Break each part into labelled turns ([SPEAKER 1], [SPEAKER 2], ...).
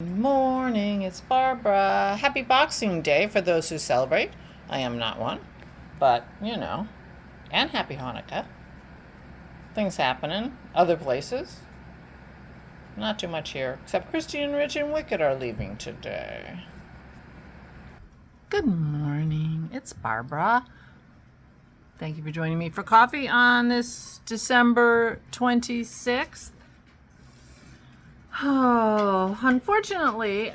[SPEAKER 1] Good morning, it's Barbara. Happy Boxing Day for those who celebrate. I am not one, but and happy Hanukkah. Things happening other places. Not too much here, except Christian, Rich, and Wicked are leaving today. Good morning, it's Barbara. Thank you for joining me for coffee on this December 26th. Oh, unfortunately,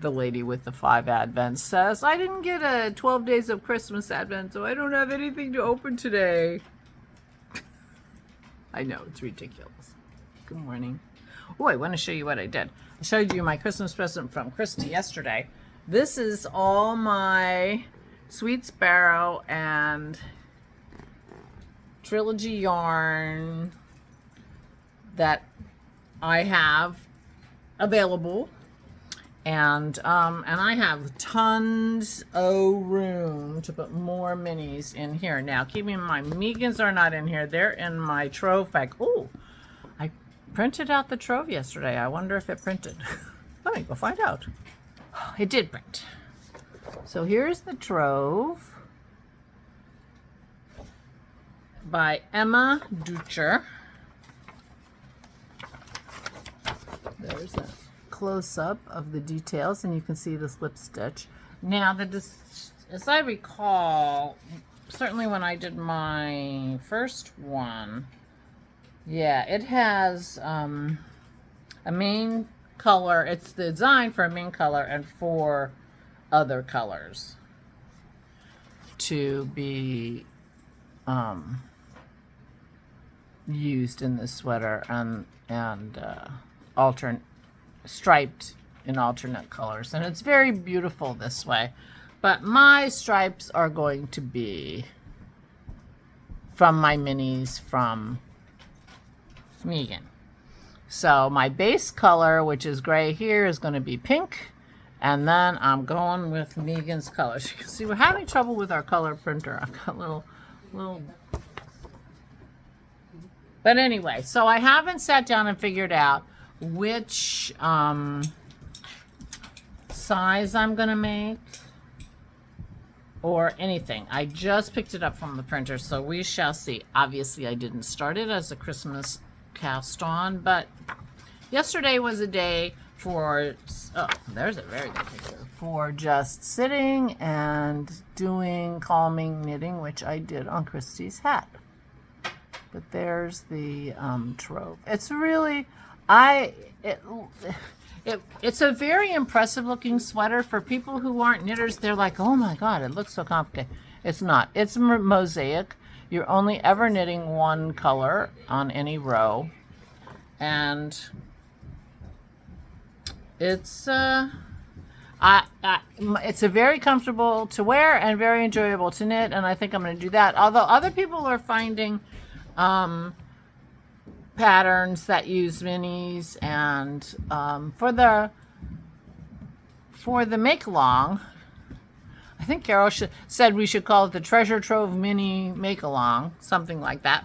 [SPEAKER 1] the lady with the 5 Advents says, I didn't get a 12 days of Christmas Advent, so I don't have anything to open today. I know, it's ridiculous. Good morning. Oh, I want to show you what I did. I showed you my Christmas present from Christy yesterday. This is all my Sweet Sparrow and Trilogy yarn that I have available, and I have tons of room to put more minis in here. Now, keep in mind, Megans are not in here; they're in my trove bag. Oh, I printed out the trove yesterday. I wonder if it printed. Let me go find out. It did print. So here's the trove by Emma Ducher. There's a close-up of the details, and you can see the slip stitch. Now, as I recall, certainly when I did my first one, yeah, it has a main color. It's designed for a main color and 4 other colors to be used in this sweater, and alternate striped in alternate colors, and it's very beautiful this way. But my stripes are going to be from my minis from Megan. So my base color, which is gray here, is going to be pink, and then I'm going with Megan's colors. You can see we're having trouble with our color printer. I've got little but anyway, so I haven't sat down and figured out which size I'm gonna make or anything. I just picked it up from the printer, so we shall see. Obviously, I didn't start it as a Christmas cast on, but yesterday was a day for, oh, there's a very good picture, for just sitting and doing calming knitting, which I did on Christy's hat. But there's the trove. It's really, it's a very impressive looking sweater. For people who aren't knitters, they're like, oh my God, it looks so complicated. It's not. It's mosaic. You're only ever knitting one color on any row. And it's it's a very comfortable to wear and very enjoyable to knit, and I think I'm going to do that. Although other people are finding patterns that use minis, and for the make along, I think Carol said we should call it the Treasure Trove Mini Make Along, something like that.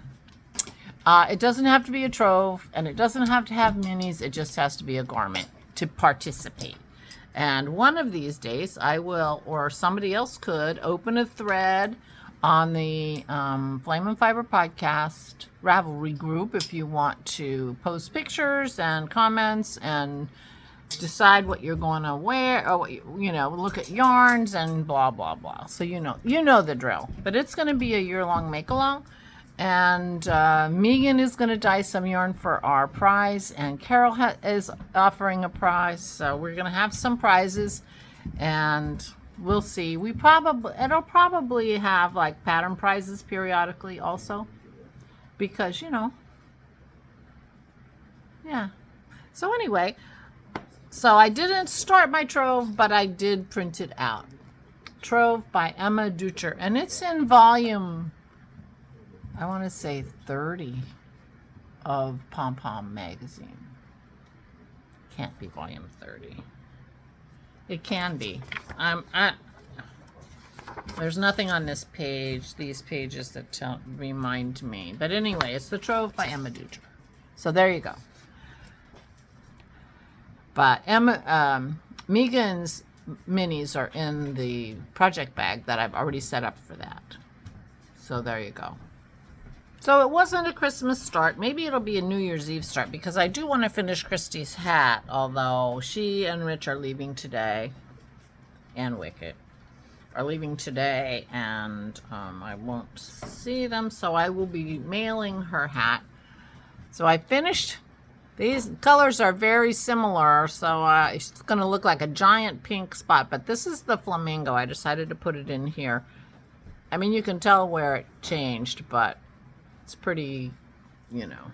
[SPEAKER 1] It doesn't have to be a trove, and it doesn't have to have minis. It just has to be a garment to participate. And one of these days, I will, or somebody else could, open a thread on the Flame and Fiber podcast Ravelry group if you want to post pictures and comments and decide what you're going to wear, or look at yarns and blah blah blah. So you know the drill. But it's going to be a year-long make-along, and Megan is going to dye some yarn for our prize, and Carol is offering a prize. So we're going to have some prizes, and we'll see. It'll probably have like pattern prizes periodically also, because yeah. So anyway, so I didn't start my trove, but I did print it out. Trove by Emma Ducher, and it's in volume, I want to say 30 of Pom Pom magazine. Can't be volume 30. It can be. There's nothing on this page, these pages that remind me. But anyway, it's the Trove by Emma Ducher. So there you go. But Megan's minis are in the project bag that I've already set up for that. So there you go. So it wasn't a Christmas start. Maybe it'll be a New Year's Eve start, because I do want to finish Christy's hat, although she and Rich are leaving today, and Wicket are leaving today, and I won't see them, so I will be mailing her hat. So I finished. These colors are very similar, so it's going to look like a giant pink spot, but this is the flamingo. I decided to put it in here. I mean, you can tell where it changed, but it's pretty, you know.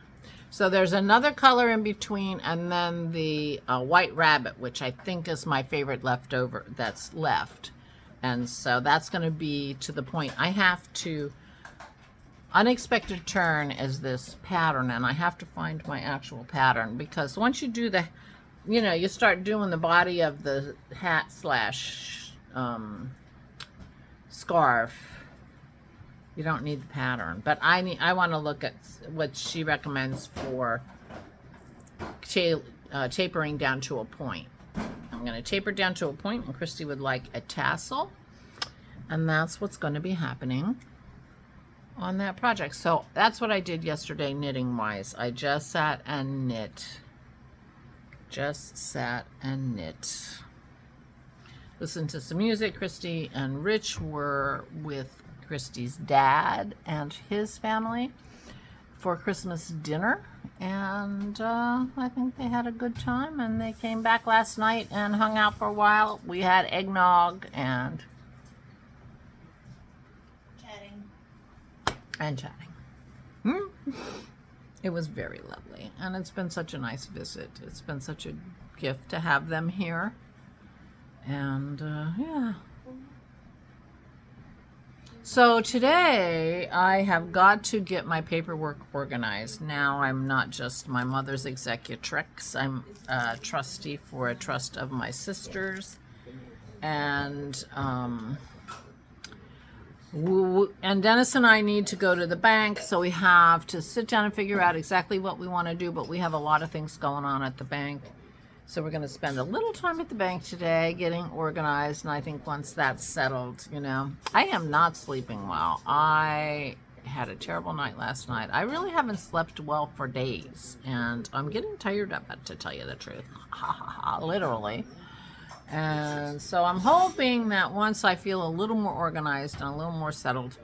[SPEAKER 1] So there's another color in between, and then the white rabbit, which I think is my favorite leftover that's left. And so that's going to be to the point I have to, unexpected turn is this pattern, and I have to find my actual pattern, because once you do the, you know, you start doing the body of the hat slash scarf, you don't need the pattern. But I want to look at what she recommends for tapering down to a point. I'm going to taper down to a point, and Christy would like a tassel, and that's what's going to be happening on that project. So that's what I did yesterday knitting wise. I just sat and knit. Listened to some music. Christy and Rich were with Christy's dad and his family for Christmas dinner, and I think they had a good time, and they came back last night and hung out for a while. We had eggnog and chatting. It was very lovely, and it's been such a nice visit. It's been such a gift to have them here, and yeah. So today I have got to get my paperwork organized. Now I'm not just my mother's executrix. I'm a trustee for a trust of my sisters, and Dennis and I need to go to the bank, so we have to sit down and figure out exactly what we want to do, but we have a lot of things going on at the bank. So we're going to spend a little time at the bank today getting organized, and I think once that's settled, you know, I am not sleeping well. I had a terrible night last night. I really haven't slept well for days, and I'm getting tired of it, to tell you the truth. Literally. And so I'm hoping that once I feel a little more organized and a little more settled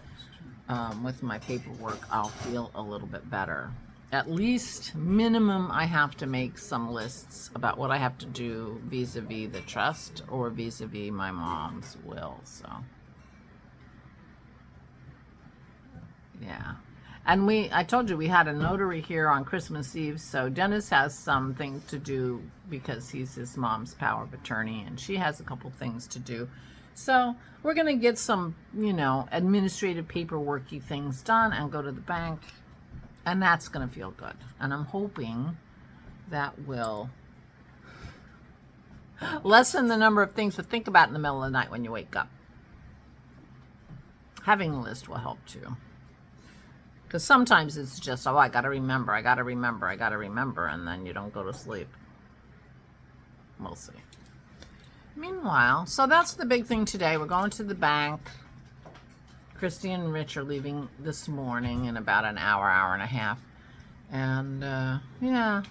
[SPEAKER 1] with my paperwork, I'll feel a little bit better. At least minimum, I have to make some lists about what I have to do vis-a-vis the trust or vis-a-vis my mom's will. So yeah. And I told you we had a notary here on Christmas Eve, so Dennis has something to do because he's his mom's power of attorney, and she has a couple things to do. So we're going to get some, you know, administrative paperworky things done and go to the bank, and that's going to feel good. And I'm hoping that will lessen the number of things to think about in the middle of the night when you wake up. Having a list will help too. Because sometimes it's just, oh, I got to remember, and then you don't go to sleep. We'll see. Meanwhile, so that's the big thing today. We're going to the bank. Christy and Rich are leaving this morning in about an hour, hour and a half. And, yeah.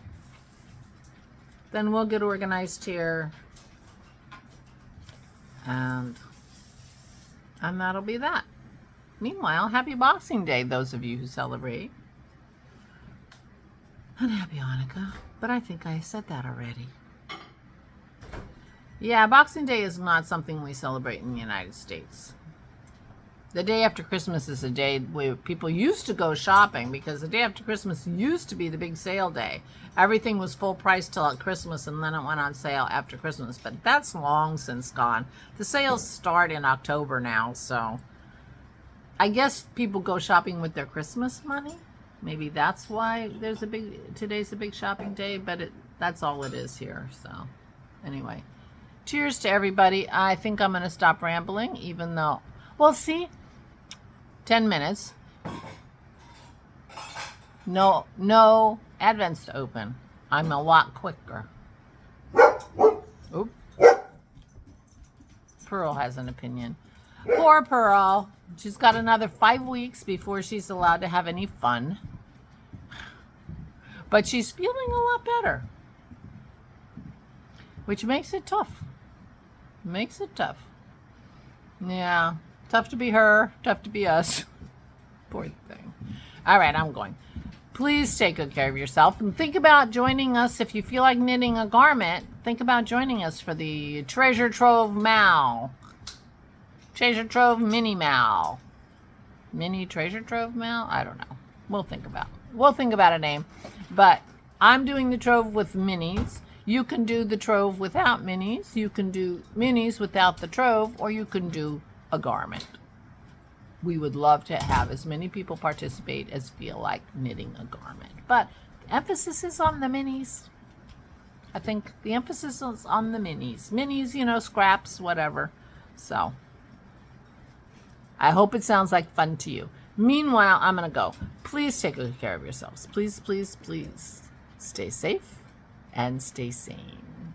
[SPEAKER 1] Then we'll get organized here. And that'll be that. Meanwhile, happy Boxing Day, those of you who celebrate. And happy Hanukkah. But I think I said that already. Yeah, Boxing Day is not something we celebrate in the United States. The day after Christmas is a day where people used to go shopping, because the day after Christmas used to be the big sale day. Everything was full price till at Christmas, and then it went on sale after Christmas. But that's long since gone. The sales start in October now, so I guess people go shopping with their Christmas money. Maybe that's why today's a big shopping day, but that's all it is here. So anyway, cheers to everybody. I think I'm going to stop rambling, even though, well, see, 10 minutes. No Advents to open. I'm a lot quicker. has an opinion. Poor Pearl. She's got another 5 weeks before she's allowed to have any fun. But she's feeling a lot better. Which makes it tough. Makes it tough. Yeah. Tough to be her. Tough to be us. Poor thing. All right, I'm going. Please take good care of yourself and think about joining us. If you feel like knitting a garment, think about joining us for the Treasure Trove Mal. Treasure Trove Mini Mal. Mini Treasure Trove Mal? I don't know. We'll think about a name. But I'm doing the trove with minis. You can do the trove without minis. You can do minis without the trove, or you can do a garment. We would love to have as many people participate as feel like knitting a garment. But the emphasis is on the minis. I think the emphasis is on the minis. Minis, you know, scraps, whatever. So I hope it sounds like fun to you. Meanwhile, I'm going to go. Please take good care of yourselves. Please, please, please stay safe and stay sane.